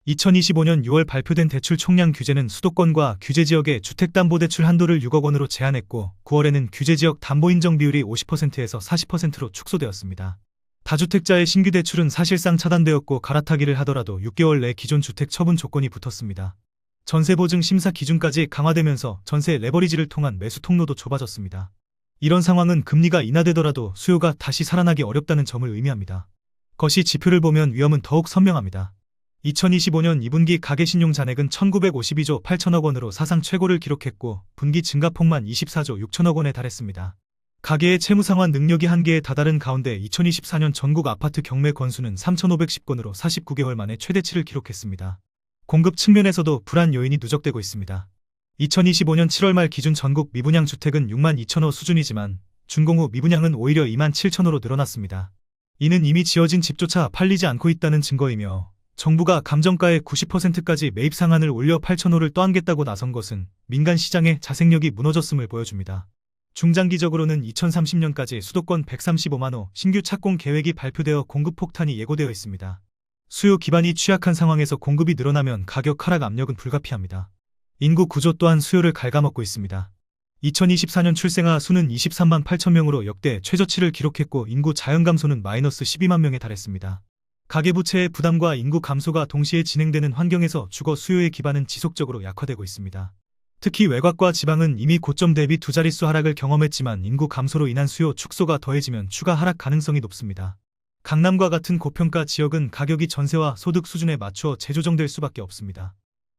2025년 6월 발표된 대출 총량 규제는 수도권과 규제지역의 주택담보대출 한도를 6억 원으로 제한했고 9월에는 규제지역 담보인정 비율이 50%에서 40%로 축소되었습니다. 다주택자의 신규 대출은 사실상 차단되었고 갈아타기를 하더라도 6개월 내 기존 주택 처분 조건이 붙었습니다. 전세보증 심사 기준까지 강화되면서 전세 레버리지를 통한 매수 통로도 좁아졌습니다. 이런 상황은 금리가 인하되더라도 수요가 다시 살아나기 어렵다는 점을 의미합니다. 거시 지표를 보면 위험은 더욱 선명합니다. 2025년 2분기 가계신용 잔액은 1952조 8천억 원으로 사상 최고를 기록했고 분기 증가폭만 24조 6천억 원에 달했습니다. 가계의 채무상환 능력이 한계에 다다른 가운데 2024년 전국 아파트 경매 건수는 3,510건으로 49개월 만에 최대치를 기록했습니다. 공급 측면에서도 불안 요인이 누적되고 있습니다. 2025년 7월 말 기준 전국 미분양 주택은 6만 2천호 수준이지만 준공 후 미분양은 오히려 2만 7천호로 늘어났습니다. 이는 이미 지어진 집조차 팔리지 않고 있다는 증거이며 정부가 감정가의 90%까지 매입 상한을 올려 8천호를 떠안겠다고 나선 것은 민간 시장의 자생력이 무너졌음을 보여줍니다. 중장기적으로는 2030년까지 수도권 135만 호 신규 착공 계획이 발표되어 공급 폭탄이 예고되어 있습니다. 수요 기반이 취약한 상황에서 공급이 늘어나면 가격 하락 압력은 불가피합니다. 인구 구조 또한 수요를 갉아먹고 있습니다. 2024년 출생아 수는 23만 8천 명으로 역대 최저치를 기록했고 인구 자연 감소는 마이너스 12만 명에 달했습니다. 가계부채의 부담과 인구 감소가 동시에 진행되는 환경에서 주거 수요의 기반은 지속적으로 약화되고 있습니다. 특히 외곽과 지방은 이미 고점 대비 두 자릿수 하락을 경험했지만 인구 감소로 인한 수요 축소가 더해지면 추가 하락 가능성이 높습니다. 강남과 같은 고평가 지역은 가격이 전세와 소득 수준에 맞추어 재조정될 수밖에 없습니다.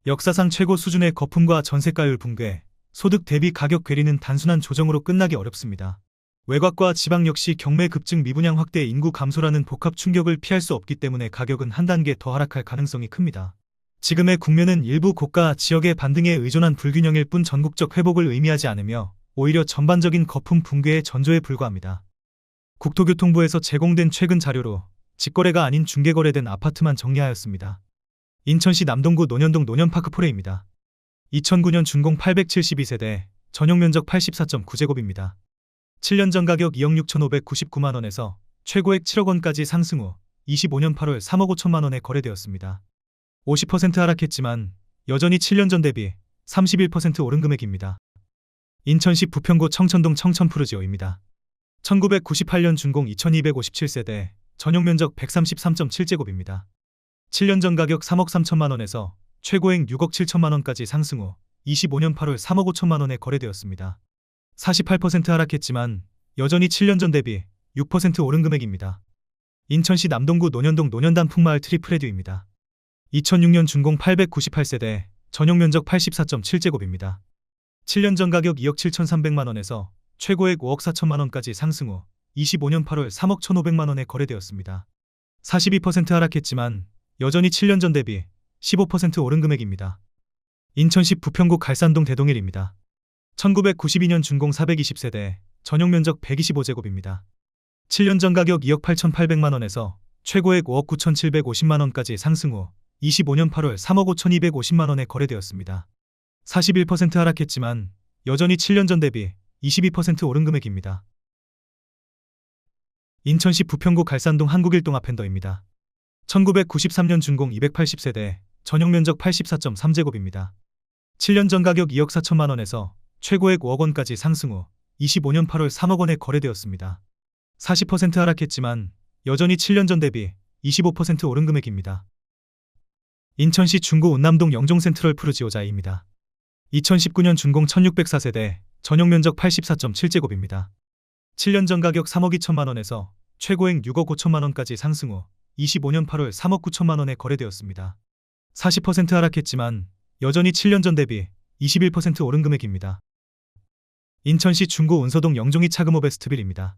역사상 최고 수준의 거품과 전세가율 붕괴, 소득 대비 가격 괴리는 단순한 조정으로 끝나기 어렵습니다. 외곽과 지방 역시 경매 급증 미분양 확대 인구 감소라는 복합 충격을 피할 수 없기 때문에 가격은 한 단계 더 하락할 가능성이 큽니다. 지금의 국면은 일부 고가 지역의 반등에 의존한 불균형일 뿐 전국적 회복을 의미하지 않으며 오히려 전반적인 거품 붕괴의 전조에 불과합니다. 국토교통부에서 제공된 최근 자료로 직거래가 아닌 중개거래된 아파트만 정리하였습니다. 인천시 남동구 논현동 논현파크포레입니다. 2009년 준공 872세대, 전용면적 84.9제곱입니다. 7년 전 가격 2억 6,599만원에서 최고액 7억 원까지 상승 후 25년 8월 3억 5천만 원에 거래되었습니다. 50% 하락했지만 여전히 7년 전 대비 31% 오른 금액입니다. 인천시 부평구 청천동 청천푸르지오입니다. 1998년 준공 2257세대, 전용면적 133.7제곱입니다. 7년 전 가격 3억 3천만 원에서 최고액 6억 7천만 원까지 상승 후 25년 8월 3억 5천만 원에 거래되었습니다. 48% 하락했지만 여전히 7년 전 대비 6% 오른 금액입니다. 인천시 남동구 논현동 논현단 풍마을 트리플레듀입니다. 2006년 준공 898세대, 전용면적 84.7제곱입니다. 7년 전 가격 2억 7,300만 원에서 최고액 5억 4천만 원까지 상승 후 25년 8월 3억 1,500만 원에 거래되었습니다. 42% 하락했지만 여전히 7년 전 대비 15% 오른 금액입니다. 인천시 부평구 갈산동 대동일입니다. 1992년 준공 420세대, 전용면적 125제곱입니다. 7년 전 가격 2억 8,800만 원에서 최고액 5억 9,750만 원까지 상승 후 25년 8월 3억 5,250만 원에 거래되었습니다. 41% 하락했지만 여전히 7년 전 대비 22% 오른 금액입니다. 인천시 부평구 갈산동 한국일동 아펜더입니다. 1993년 준공 280세대, 전용면적 84.3제곱입니다. 7년 전 가격 2억 4천만 원에서 최고액 5억 원까지 상승 후 25년 8월 3억 원에 거래되었습니다. 40% 하락했지만 여전히 7년 전 대비 25% 오른 금액입니다. 인천시 중구 운남동 영종센트럴 푸르지오자이입니다. 2019년 준공 1604세대, 전용면적 84.7제곱입니다. 7년 전 가격 3억 2천만 원에서 최고액 6억 5천만 원까지 상승 후 25년 8월 3억 9천만 원에 거래되었습니다. 40% 하락했지만 여전히 7년 전 대비 21% 오른 금액입니다. 인천시 중구 운서동 영종이 차금호 베스트빌입니다.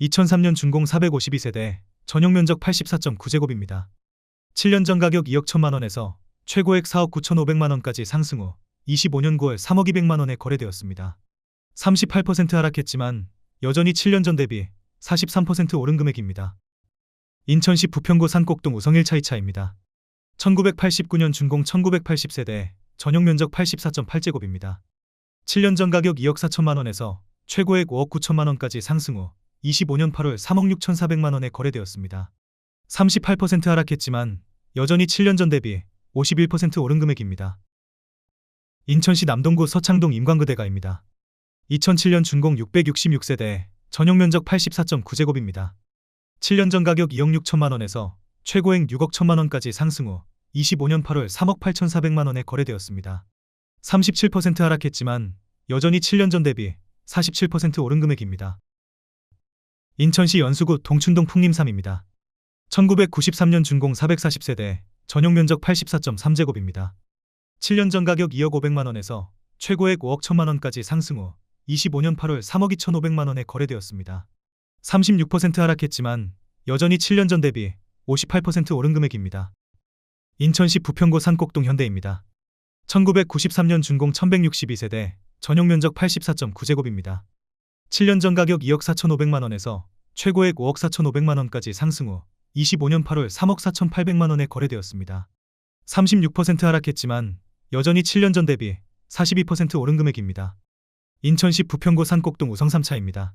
2003년 준공 452세대, 전용면적 84.9제곱입니다. 7년 전 가격 2억 1천만 원에서 최고액 4억 9,500만 원까지 상승 후 25년 9월 3억 200만 원에 거래되었습니다. 38% 하락했지만 여전히 7년 전 대비 43% 오른 금액입니다. 인천시 부평구 산꼭동 우성 1차2차입니다. 1989년 준공 1980세대, 전용면적 84.8제곱입니다. 7년 전 가격 2억 4천만 원에서 최고액 5억 9천만 원까지 상승 후 25년 8월 3억 6,400만 원에 거래되었습니다. 38% 하락했지만 여전히 7년 전 대비 51% 오른 금액입니다. 인천시 남동구 서창동 임관그대가입니다. 2007년 준공 666세대, 전용 면적 84.9제곱입니다. 7년 전 가격 2억 6천만 원에서 최고액 6억 1천만 원까지 상승 후 25년 8월 3억 8,400만 원에 거래되었습니다. 37% 하락했지만 여전히 7년 전 대비 47% 오른 금액입니다. 인천시 연수구 동춘동 풍림삼입니다. 1993년 준공 440세대, 전용 면적 84.3제곱입니다. 7년 전 가격 2억 500만 원에서 최고액 5억 1천만 원까지 상승 후 25년 8월 3억 2,500만 원에 거래되었습니다. 36% 하락했지만 여전히 7년 전 대비 58% 오른 금액입니다. 인천시 부평구 산곡동 현대입니다. 1993년 준공 1162세대, 전용 면적 84.9제곱입니다. 7년 전 가격 2억 4,500만 원에서 최고액 5억 4,500만 원까지 상승 후 25년 8월 3억 4,800만 원에 거래되었습니다. 36% 하락했지만 여전히 7년 전 대비 42% 오른 금액입니다. 인천시 부평구 산곡동 우성 3차입니다.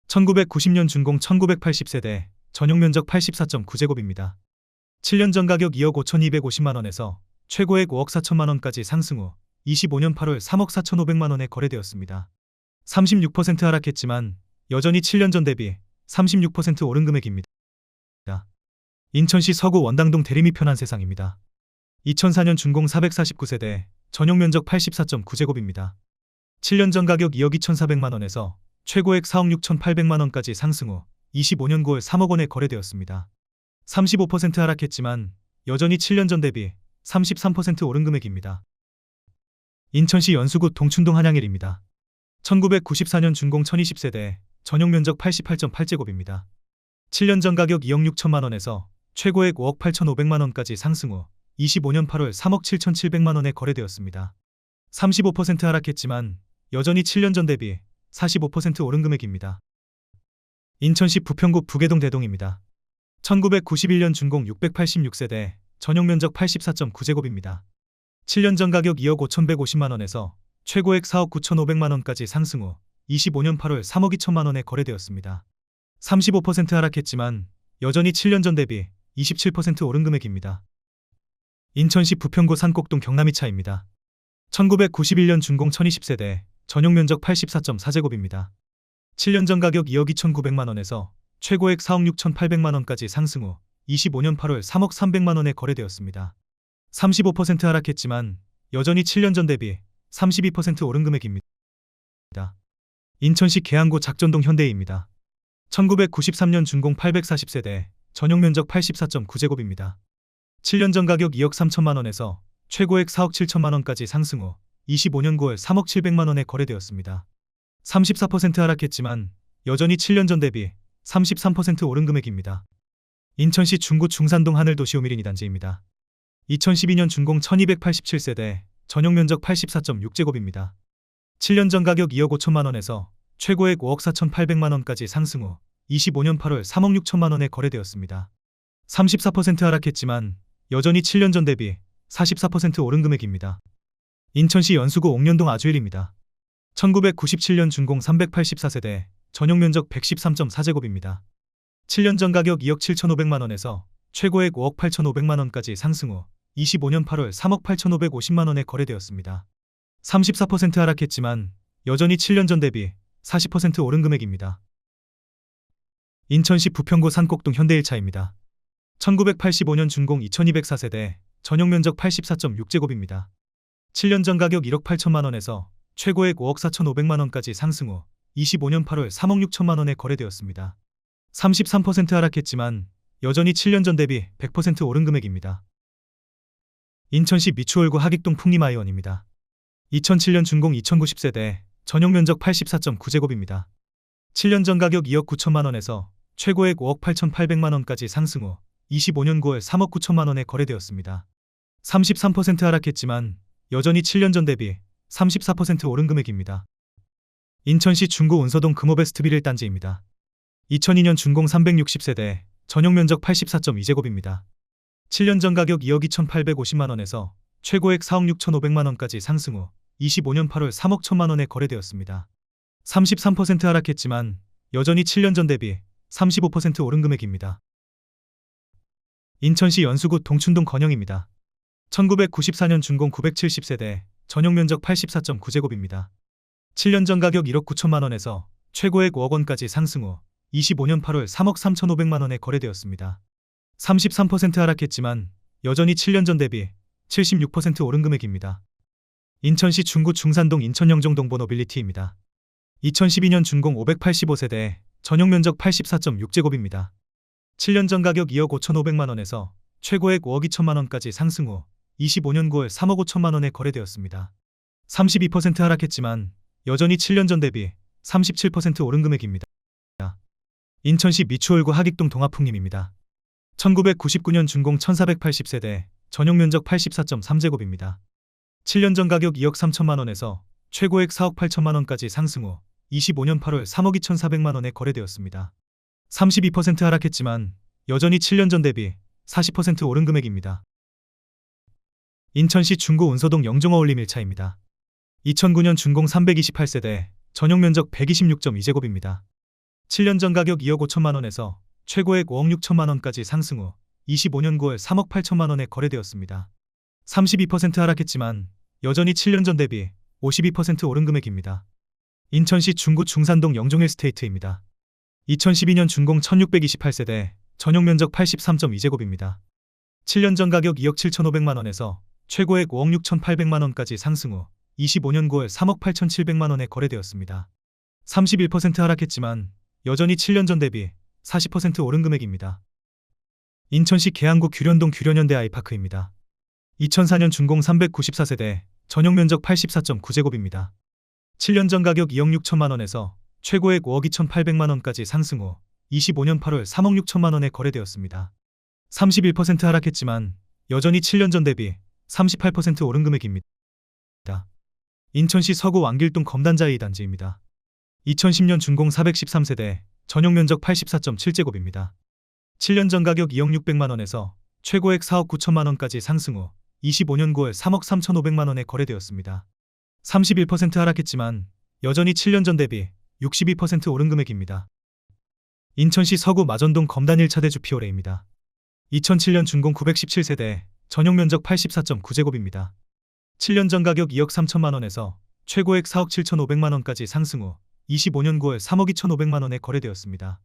1990년 준공 1980세대, 전용 면적 84.9제곱입니다. 7년 전 가격 2억 5,250만 원에서 최고액 5억 4천만 원까지 상승 후 25년 8월 3억 4,500만 원에 거래되었습니다. 36% 하락했지만 여전히 7년 전 대비 36% 오른 금액입니다. 인천시 서구 원당동 대림이 편한 세상입니다. 2004년 준공 449세대, 전용 면적 84.9제곱입니다. 7년 전 가격 2억 2,400만 원에서 최고액 4억 6,800만 원까지 상승 후 25년 9월 3억 원에 거래되었습니다. 35% 하락했지만 여전히 7년 전 대비 33% 오른 금액입니다. 인천시 연수구 동춘동 한양일입니다. 1994년 준공 1020세대, 전용 면적 88.8제곱입니다. 7년 전 가격 2억 6천만 원에서 최고액 5억 8,500만 원까지 상승 후 25년 8월 3억 7,700만 원에 거래되었습니다. 35% 하락했지만 여전히 7년 전 대비 45% 오른 금액입니다. 인천시 부평구 부계동 대동입니다. 1991년 준공 686세대, 전용 면적 84.9제곱입니다. 7년 전 가격 2억 5,150만 원에서 최고액 4억 9,500만 원까지 상승 후 25년 8월 3억 2천만 원에 거래되었습니다. 35% 하락했지만 여전히 7년 전 대비 27% 오른 금액입니다. 인천시 부평구 산곡동 경남이차입니다. 1991년 준공 1020세대, 전용 면적 84.4제곱입니다. 7년 전 가격 2억 2,900만 원에서 최고액 4억 6,800만 원까지 상승 후 25년 8월 3억 300만 원에 거래되었습니다. 35% 하락했지만 여전히 7년 전 대비 32% 오른 금액입니다. 인천시 계양구 작전동 현대입니다. 1993년 준공 840세대, 전용 면적 84.9제곱입니다. 7년 전 가격 2억 3천만 원에서 최고액 4억 7천만 원까지 상승 후 25년 9월 3억 700만 원에 거래되었습니다. 34% 하락했지만 여전히 7년 전 대비 33% 오른 금액입니다. 인천시 중구 중산동 하늘도시 오미린 2단지입니다. 2012년 준공 1287세대, 전용 면적 84.6제곱입니다. 7년 전 가격 2억 5천만 원에서 최고액 5억 4,800만 원까지 상승 후 25년 8월 3억 6천만 원에 거래되었습니다. 34% 하락했지만 여전히 7년 전 대비 44% 오른 금액입니다. 인천시 연수구 옥년동 아주일입니다. 1997년 준공 384세대, 전용 면적 113.4제곱입니다. 7년 전 가격 2억 7,500만 원에서 최고액 5억 8,500만 원까지 상승 후 25년 8월 3억 8,550만 원에 거래되었습니다. 34% 하락했지만 여전히 7년 전 대비 40% 오른 금액입니다. 인천시 부평구 산곡동 현대일차입니다. 1985년 준공 2204세대, 전용 면적 84.6제곱입니다. 7년 전 가격 1억 8천만 원에서 최고액 5억 4,500만 원까지 상승 후 25년 8월 3억 6천만 원에 거래되었습니다. 33% 하락했지만 여전히 7년 전 대비 100% 오른 금액입니다. 인천시 미추홀구 하객동 풍림아이원입니다. 2007년 준공 2090세대, 전용 면적 84.9제곱입니다. 7년 전 가격 2억 9천만 원에서 최고액 5억 8,800만 원까지 상승 후 25년 9월 3억 9천만 원에 거래되었습니다. 33% 하락했지만 여전히 7년 전 대비 34% 오른 금액입니다. 인천시 중구 운서동 금호베스트 빌 1단지입니다. 2002년 준공 360세대, 전용 면적 84.2제곱입니다. 7년 전 가격 2억 2,850만 원에서 최고액 4억 6,500만 원까지 상승 후 25년 8월 3억 1천만 원에 거래되었습니다. 33% 하락했지만 여전히 7년 전 대비 35% 오른 금액입니다. 인천시 연수구 동춘동 건영입니다. 1994년 준공 970세대, 전용 면적 84.9제곱입니다. 7년 전 가격 1억 9천만 원에서 최고액 5억 원까지 상승 후 25년 8월 3억 3,500만 원에 거래되었습니다. 33% 하락했지만 여전히 7년 전 대비 76% 오른 금액입니다. 인천시 중구 중산동 인천영종동보 노빌리티입니다. 2012년 준공 585세대, 전용 면적 84.6제곱입니다. 7년 전 가격 2억 5,500만 원에서 최고액 5억 2천만 원까지 상승 후 25년 9월 3억 5천만 원에 거래되었습니다. 32% 하락했지만 여전히 7년 전 대비 37% 오른 금액입니다. 인천시 미추홀구 하익동 동아풍림입니다. 1999년 준공 1480세대, 전용 면적 84.3제곱입니다. 7년 전 가격 2억 3천만 원에서 최고액 4억 8천만 원까지 상승 후 25년 8월 3억 2,400만 원에 거래되었습니다. 32% 하락했지만 여전히 7년 전 대비 40% 오른 금액입니다. 인천시 중구 운서동 영종어울림 1차입니다. 2009년 준공 328세대, 전용 면적 126.2제곱입니다. 7년 전 가격 2억 5천만 원에서 최고액 5억 6천만 원까지 상승 후 25년 9월 3억 8천만 원에 거래되었습니다. 32% 하락했지만 여전히 7년 전 대비 52% 오른 금액입니다. 인천시 중구 중산동 영종힐스테이트입니다. 2012년 준공 1628세대, 전용 면적 83.2제곱입니다. 7년 전 가격 2억 7,500만 원에서 최고액 5억 6,800만 원까지 상승 후 25년 9월 3억 8,700만 원에 거래되었습니다. 31% 하락했지만 여전히 7년 전 대비 40% 오른 금액입니다. 인천시 계양구 규련동 규련현대 아이파크입니다. 2004년 준공 394세대, 전용 면적 84.9제곱입니다. 7년 전 가격 2억 6천만 원에서 최고액 5억 2,800만 원까지 상승 후 25년 8월 3억 6천만 원에 거래되었습니다. 31% 하락했지만 여전히 7년 전 대비 38% 오른 금액입니다. 인천시 서구 왕길동 검단자 A단지입니다. 2010년 준공 413세대, 전용 면적 84.7제곱입니다. 7년 전 가격 2억 600만 원에서 최고액 4억 9천만 원까지 상승 후 25년 9월 3억 3,500만 원에 거래되었습니다. 31% 하락했지만 여전히 7년 전 대비 62% 오른 금액입니다. 인천시 서구 마전동 검단 1차 대주 피오레입니다. 2007년 준공 917세대, 전용 면적 84.9제곱입니다. 7년 전 가격 2억 3천만 원에서 최고액 4억 7,500만 원까지 상승 후 25년 9월 3억 2,500만 원에 거래되었습니다.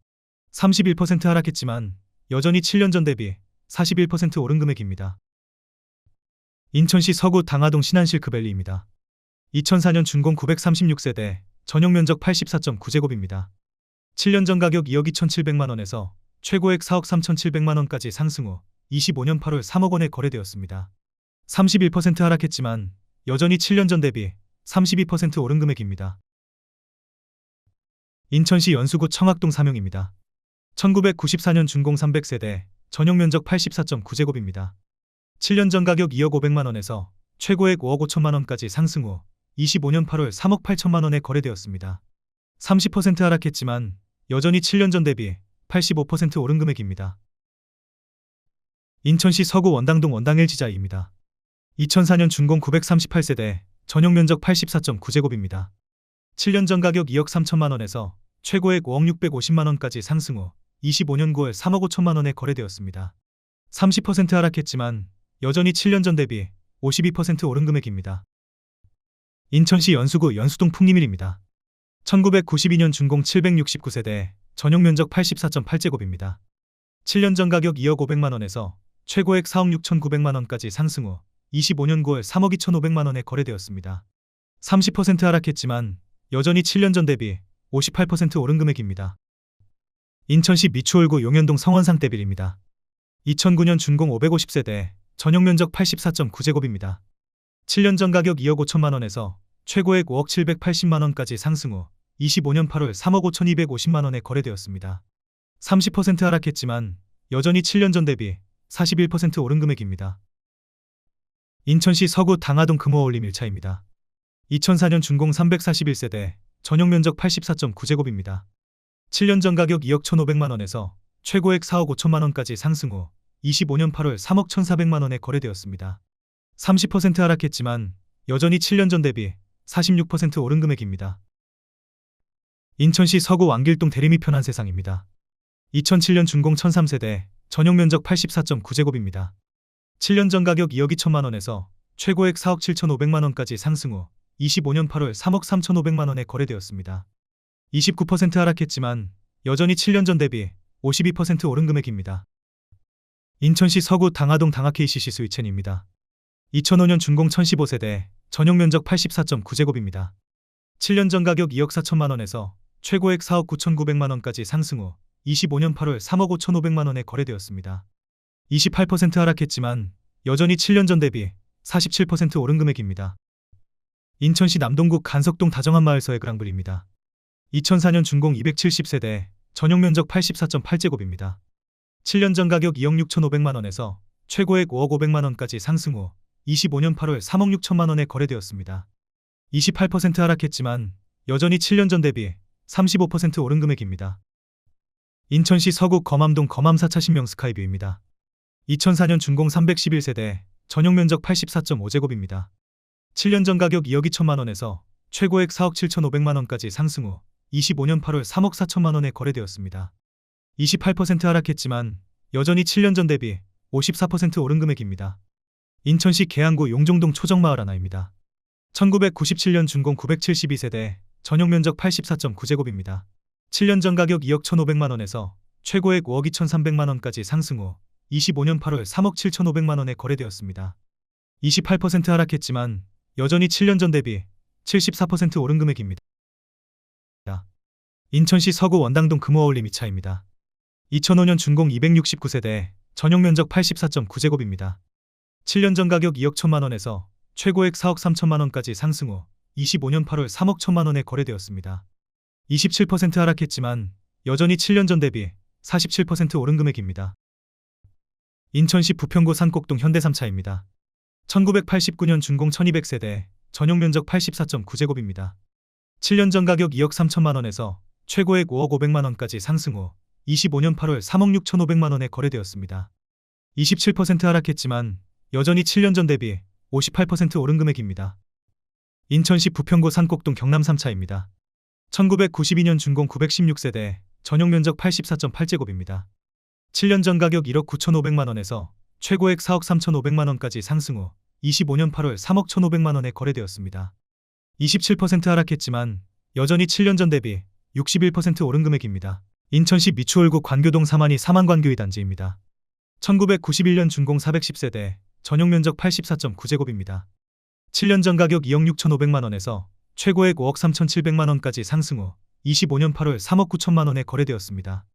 31% 하락했지만 여전히 7년 전 대비 41% 오른 금액입니다. 인천시 서구 당하동 신한실크밸리입니다. 2004년 준공 936세대, 전용 면적 84.9제곱입니다. 7년 전 가격 2억 2,700만 원에서 최고액 4억 3,700만 원까지 상승 후 25년 8월 3억 원에 거래되었습니다. 31% 하락했지만 여전히 7년 전 대비 32% 오른 금액입니다. 인천시 연수구 청학동 삼용입니다. 1994년 준공 300세대, 전용 면적 84.9제곱입니다. 7년 전 가격 2억 500만 원에서 최고액 5억 5천만 원까지 상승 후 25년 8월 3억 8천만 원에 거래되었습니다. 30% 하락했지만 여전히 7년 전 대비 85% 오른 금액입니다. 인천시 서구 원당동 원당 LG자이입니다. 2004년 준공 938세대, 전용 면적 84.9제곱입니다. 7년 전 가격 2억 3천만 원에서 최고액 5억 650만 원까지 상승 후 25년 9월 3억 5천만 원에 거래되었습니다. 30% 하락했지만 여전히 7년 전 대비 52% 오른 금액입니다. 인천시 연수구 연수동 풍림일입니다. 1992년 준공 769세대, 전용 면적 84.8제곱입니다. 7년 전 가격 2억 500만 원에서 최고액 4억 6,900만 원까지 상승 후 25년 9월 3억 2,500만 원에 거래되었습니다. 30% 하락했지만 여전히 7년 전 대비 58% 오른 금액입니다. 인천시 미추홀구 용현동 성원상떼빌입니다. 2009년 준공 550세대, 전용 면적 84.9제곱입니다. 7년 전 가격 2억 5천만 원에서 최고액 5억 780만 원까지 상승 후 25년 8월 3억 5,250만 원에 거래되었습니다. 30% 하락했지만 여전히 7년 전 대비 41% 오른 금액입니다. 인천시 서구 당하동 금호어울림 1차입니다. 2004년 준공 341세대, 전용 면적 84.9제곱입니다. 7년 전 가격 2억 1,500만 원에서 최고액 4억 5천만 원까지 상승 후 25년 8월 3억 1,400만 원에 거래되었습니다. 30% 하락했지만 여전히 7년 전 대비 46% 오른 금액입니다. 인천시 서구 왕길동 대림이 편한 세상입니다. 2007년 준공 1003세대, 전용 면적 84.9제곱입니다. 7년 전 가격 2억 2천만 원에서 최고액 4억 7천5백만 원까지 상승 후 25년 8월 3억 3천5백만 원에 거래되었습니다. 29% 하락했지만 여전히 7년 전 대비 52% 오른 금액입니다. 인천시 서구 당하동 당하 KCC 스위첸입니다. 2005년 준공 1015세대, 전용 면적 84.9제곱입니다. 7년 전 가격 2억 4천만 원에서 최고액 4억 9천9백만 원까지 상승 후 25년 8월 3억 5천5백만 원에 거래되었습니다. 28% 하락했지만 여전히 7년 전 대비 47% 오른 금액입니다. 인천시 남동구 간석동 다정한마을서의 그랑블입니다. 2004년 준공 270세대, 전용 면적 84.8제곱입니다. 7년 전 가격 2억 6천5백만 원에서 최고액 5억 5백만 원까지 상승 후 25년 8월 3억 6천만 원에 거래되었습니다. 28% 하락했지만 여전히 7년 전 대비 35% 오른 금액입니다. 인천시 서구 검암동 검암 4차 신명 스카이뷰입니다. 2004년 준공 311세대, 전용 면적 84.5제곱입니다. 7년 전 가격 2억 2천만 원에서 최고액 4억 7천5백만 원까지 상승 후 25년 8월 3억 4천만 원에 거래되었습니다. 28% 하락했지만 여전히 7년 전 대비 54% 오른 금액입니다. 인천시 계양구 용종동 초정마을 하나입니다. 1997년 준공 972세대, 전용 면적 84.9제곱입니다. 7년 전 가격 2억 1,500만 원에서 최고액 5억 2,300만 원까지 상승 후 25년 8월 3억 7,500만 원에 거래되었습니다. 28% 하락했지만 여전히 7년 전 대비 74% 오른 금액입니다. 인천시 서구 원당동 금호어울림 2차입니다. 2005년 준공 269세대, 전용 면적 84.9제곱입니다. 7년 전 가격 2억 1천만 원에서 최고액 4억 3천만 원까지 상승 후 25년 8월 3억 1천만 원에 거래되었습니다. 27% 하락했지만 여전히 7년 전 대비 47% 오른 금액입니다. 인천시 부평구 산곡동 현대 3차입니다. 1989년 준공 1200세대, 전용 면적 84.9제곱입니다. 7년 전 가격 2억 3천만 원에서 최고액 5억 5백만 원까지 상승 후 25년 8월 3억 6천5백만 원에 거래되었습니다. 27% 하락했지만 여전히 7년 전 대비 58% 오른 금액입니다. 인천시 부평구 산곡동 경남 3차입니다. 1992년 준공 916세대, 전용 면적 84.8제곱입니다. 7년 전 가격 1억 9천5백만 원에서 최고액 4억 3천5백만 원까지 상승 후 25년 8월 3억 1,500만 원에 거래되었습니다. 27% 하락했지만 여전히 7년 전 대비 61% 오른 금액입니다. 인천시 미추홀구 관교동 사만이 사만관교의 단지입니다. 1991년 준공 410세대, 전용 면적 84.9제곱입니다. 7년 전 가격 2억 6천5백만 원에서 최고액 5억 3천7백만 원까지 상승 후 25년 8월 3억 9천만 원에 거래되었습니다.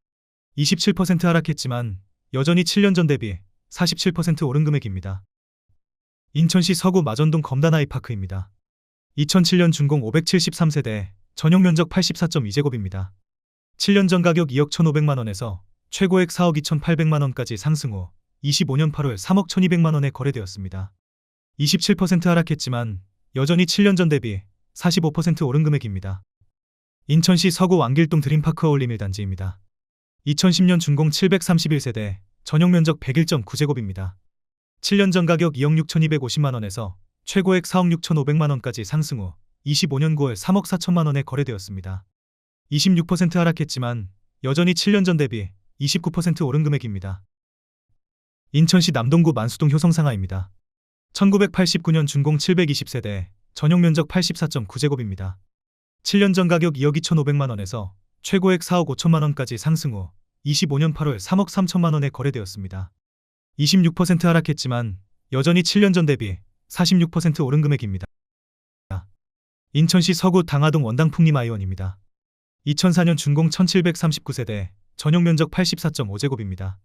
27% 하락했지만 여전히 7년 전 대비 47% 오른 금액입니다. 인천시 서구 마전동 검단아이파크입니다. 2007년 준공 573세대, 전용 면적 84.2제곱입니다. 7년 전 가격 2억 1,500만 원에서 최고액 4억 2,800만 원까지 상승 후 25년 8월 3억 1,200만 원에 거래되었습니다. 27% 하락했지만 여전히 7년 전 대비 45% 오른 금액입니다. 인천시 서구 왕길동 드림파크 어울림 1단지입니다. 2010년 준공 731세대, 전용 면적 101.9제곱입니다. 7년 전 가격 2억 6,250만 원에서 최고액 4억 6,500만 원까지 상승 후 25년 9월 3억 4천만 원에 거래되었습니다. 26% 하락했지만 여전히 7년 전 대비 29% 오른 금액입니다. 인천시 남동구 만수동 효성상하입니다. 1989년 준공 720세대, 전용 면적 84.9제곱입니다. 7년 전 가격 2억 2,500만 원에서 최고액 4억 5천만 원까지 상승 후 25년 8월 3억 3천만 원에 거래되었습니다. 26% 하락했지만 여전히 7년 전 대비 46% 오른 금액입니다. 인천시 서구 당하동 원당 풍림아이원입니다. 2004년 준공 1739세대, 전용 면적 84.5제곱입니다.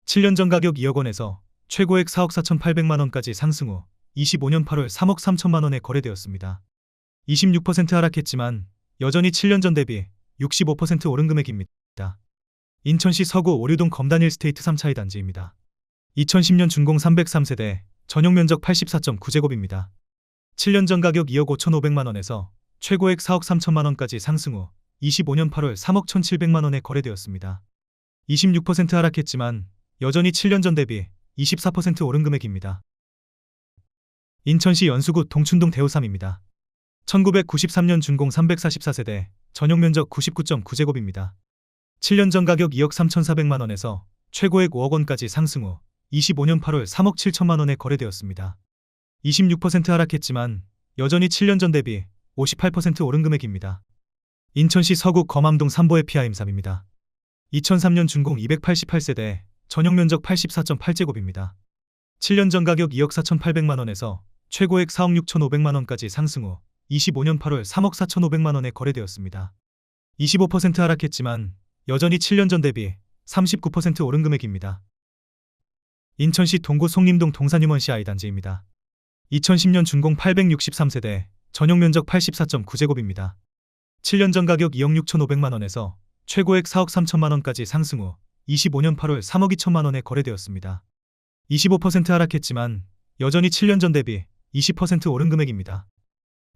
7년 전 가격 2억 원에서 최고액 4억 4,800만 원까지 상승 후 25년 8월 3억 3천만 원에 거래되었습니다. 26% 하락했지만 여전히 7년 전 대비 65% 오른 금액입니다. 인천시 서구 오류동 검단일 스테이트 3차의 단지입니다. 2010년 준공 303세대, 전용 면적 84.9제곱입니다. 7년 전 가격 2억 5,500만 원에서 최고액 4억 3천만 원까지 상승 후 25년 8월 3억 1,700만 원에 거래되었습니다. 26% 하락했지만 여전히 7년 전 대비 24% 오른 금액입니다. 인천시 연수구 동춘동 대우삼입니다. 1993년 준공 344세대, 전용 면적 99.9제곱입니다. 7년 전 가격 2억 3,400만 원에서 최고액 5억 원까지 상승 후 25년 8월 3억 7천만 원에 거래되었습니다. 26% 하락했지만 여전히 7년 전 대비 58% 오른 금액입니다. 인천시 서구 검암동 삼보의 피아임3입니다. 2003년 준공 288세대, 전용 면적 84.8제곱입니다. 7년 전 가격 2억 4,800만 원에서 최고액 4억 6,500만 원까지 상승 후 25년 8월 3억 4,500만 원에 거래되었습니다. 25% 하락했지만 여전히 7년 전 대비 39% 오른 금액입니다. 인천시 동구 송림동 동산유먼시 아이단지입니다. 2010년 준공 863세대, 전용 면적 84.9제곱입니다. 7년 전 가격 2억 6,500만 원에서 최고액 4억 3천만 원까지 상승 후 25년 8월 3억 2천만 원에 거래되었습니다. 25% 하락했지만 여전히 7년 전 대비 20% 오른 금액입니다.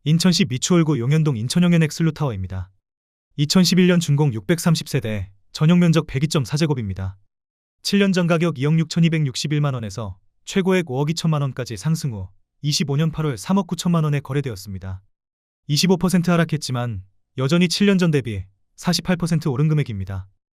인천시 미추홀구 용현동 인천용현 엑슬루타워입니다. 2011년 준공 630세대, 전용 면적 102.4제곱입니다. 7년 전 가격 2억 6,261만 원에서 최고액 5억 2천만 원까지 상승 후 25년 8월 3억 9천만 원에 거래되었습니다. 25% 하락했지만 여전히 7년 전 대비 48% 오른 금액입니다.